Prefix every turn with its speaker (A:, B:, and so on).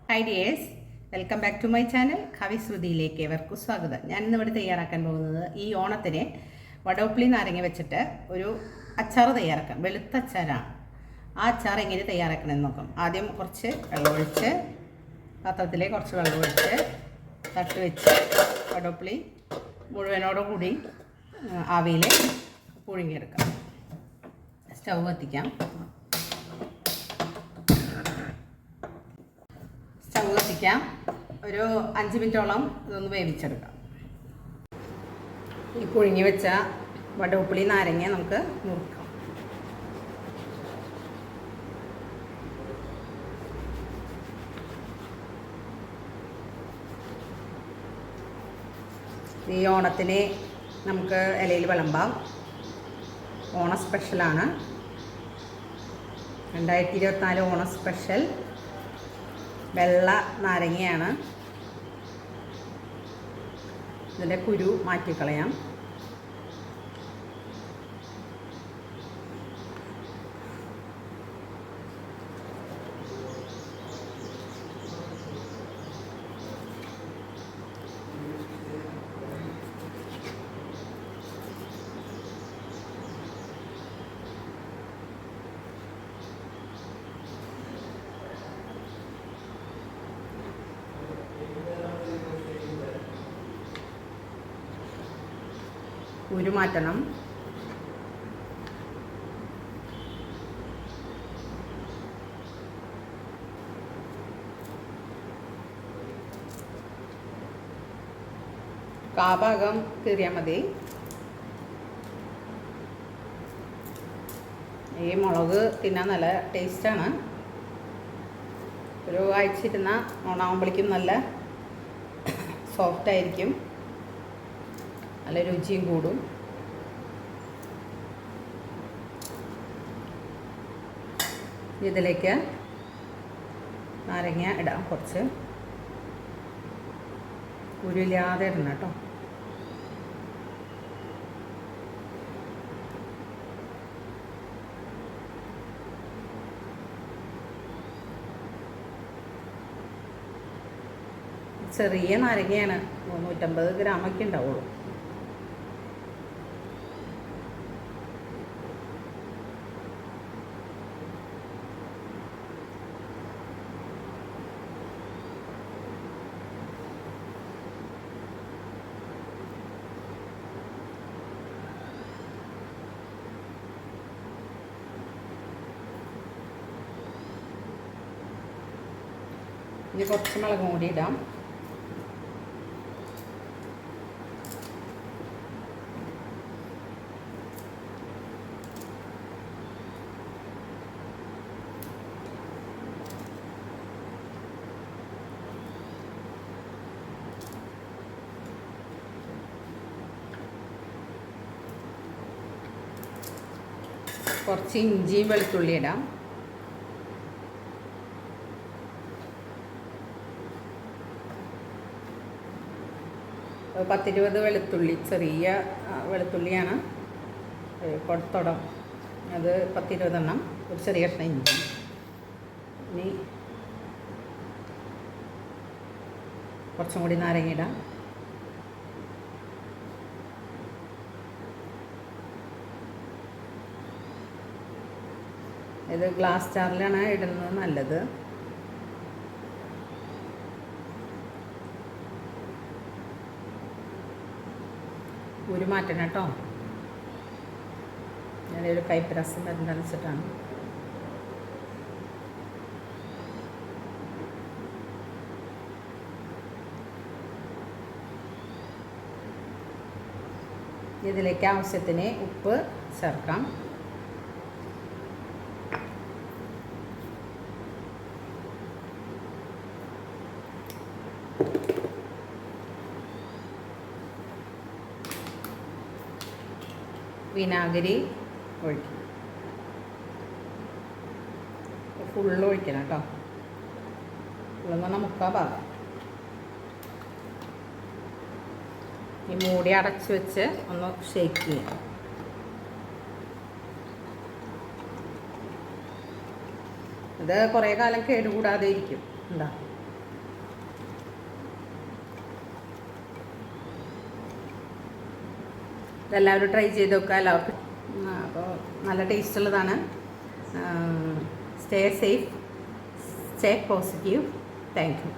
A: Hi dears, welcome back to my channel കവിശ്രുതിയിലേക്ക് ഏവർക്കും സ്വാഗതം. ഞാനിന്നിവിടെ തയ്യാറാക്കാൻ പോകുന്നത് ഈ ഓണത്തിന് വടവപ്പുളി നാരങ്ങ വെച്ചിട്ട് ഒരു അച്ചാർ തയ്യാറാക്കാം. വെളുത്ത അച്ചാറാണ്. ആ അച്ചാർ എങ്ങനെ തയ്യാറാക്കണമെന്ന് നോക്കാം. ആദ്യം കുറച്ച് വെള്ളമൊഴിച്ച് പാത്രത്തിലേക്ക് കുറച്ച് വെള്ളമൊഴിച്ച് തട്ട് വെച്ച് വടവപ്പുളി മുഴുവനോടുകൂടി ആവിയിൽ പുഴുങ്ങിയെടുക്കാം. സ്റ്റൗ കത്തിക്കാം. സ്റ്റൗ കത്തിക്കാം. ഒരു 5 മിനിറ്റോളം ഇതൊന്ന് വേവിച്ചെടുക്കാം. ഈ പുഴുങ്ങി വെച്ച വടവപ്പുളി നാരങ്ങ നമുക്ക് മുറിക്കാം. ഈ ഓണത്തിന് നമുക്ക് ഇലയിൽ വിളമ്പാം. ഓണ സ്പെഷ്യലാണ്. 2024 ഓണ സ്പെഷ്യൽ വെള്ള നാരങ്ങയാണ്. ഇതിൻ്റെ കുരു മാറ്റിക്കളയാം. കുരു മാറ്റണം. കാഭാഗം കീറിയാൽ മതി. ഈ മുളക് തിന്നാൻ നല്ല ടേസ്റ്റാണ്. ഒരു ആഴ്ചയിരുന്ന ഓണാകുമ്പോഴേക്കും നല്ല സോഫ്റ്റായിരിക്കും, നല്ല രുചിയും കൂടും. ഇതിലേക്ക് നാരങ്ങ ഇടാം. കുറച്ച് കുരുവില്ലാതെ ഇടണം കേട്ടോ. ചെറിയ നാരങ്ങയാണ്, 350 ഗ്രാമൊക്കെ ഉണ്ടാവുള്ളൂ. ഇനി കുറച്ച് മുളകും കൂടി ഇടാം. കുറച്ച് ഇഞ്ചിയും വെളുത്തുള്ളി ഇടാം. ഒരു 10-20 വെളുത്തുള്ളി, ചെറിയ വെളുത്തുള്ളിയാണ്, കൊടുത്തോടം. അത് 10-20 എണ്ണം. ഒരു ചെറിയ കഷ്ണം ഇഞ്ചി. ഇനി കുറച്ചും കൂടി നാരങ്ങ ഇടാം. ഇത് ഗ്ലാസ് ജാറിലാണ് ഇടുന്നത് നല്ലത്. കുരു മാറ്റണം കേട്ടോ. ഞാനൊരു കയ്പ്പ് രസം എന്താണെന്ന് വെച്ചിട്ടാണ്. ഇതിലേക്ക് ആവശ്യത്തിന് ഉപ്പ് ചേർക്കാം. വിനാഗിരി ഒഴിക്കണം. ഫുള്ള് ഒഴിക്കണം കേട്ടോ. ഫുള്ളെന്ന് പറഞ്ഞാൽ 3/4 ഭാഗം. ഈ മൂടി അടച്ച് വെച്ച് ഒന്ന് ഷേക്ക് ചെയ്യാം. ഇത് കുറേ കാലം കേടുകൂടാതെ ഇരിക്കും. എന്താ ഇതെല്ലാവരും ട്രൈ ചെയ്ത് നോക്കുക. എല്ലാവർക്കും അപ്പോൾ നല്ല ടേസ്റ്റ് ഉള്ളതാണ്. Stay safe, stay positive. Thank you.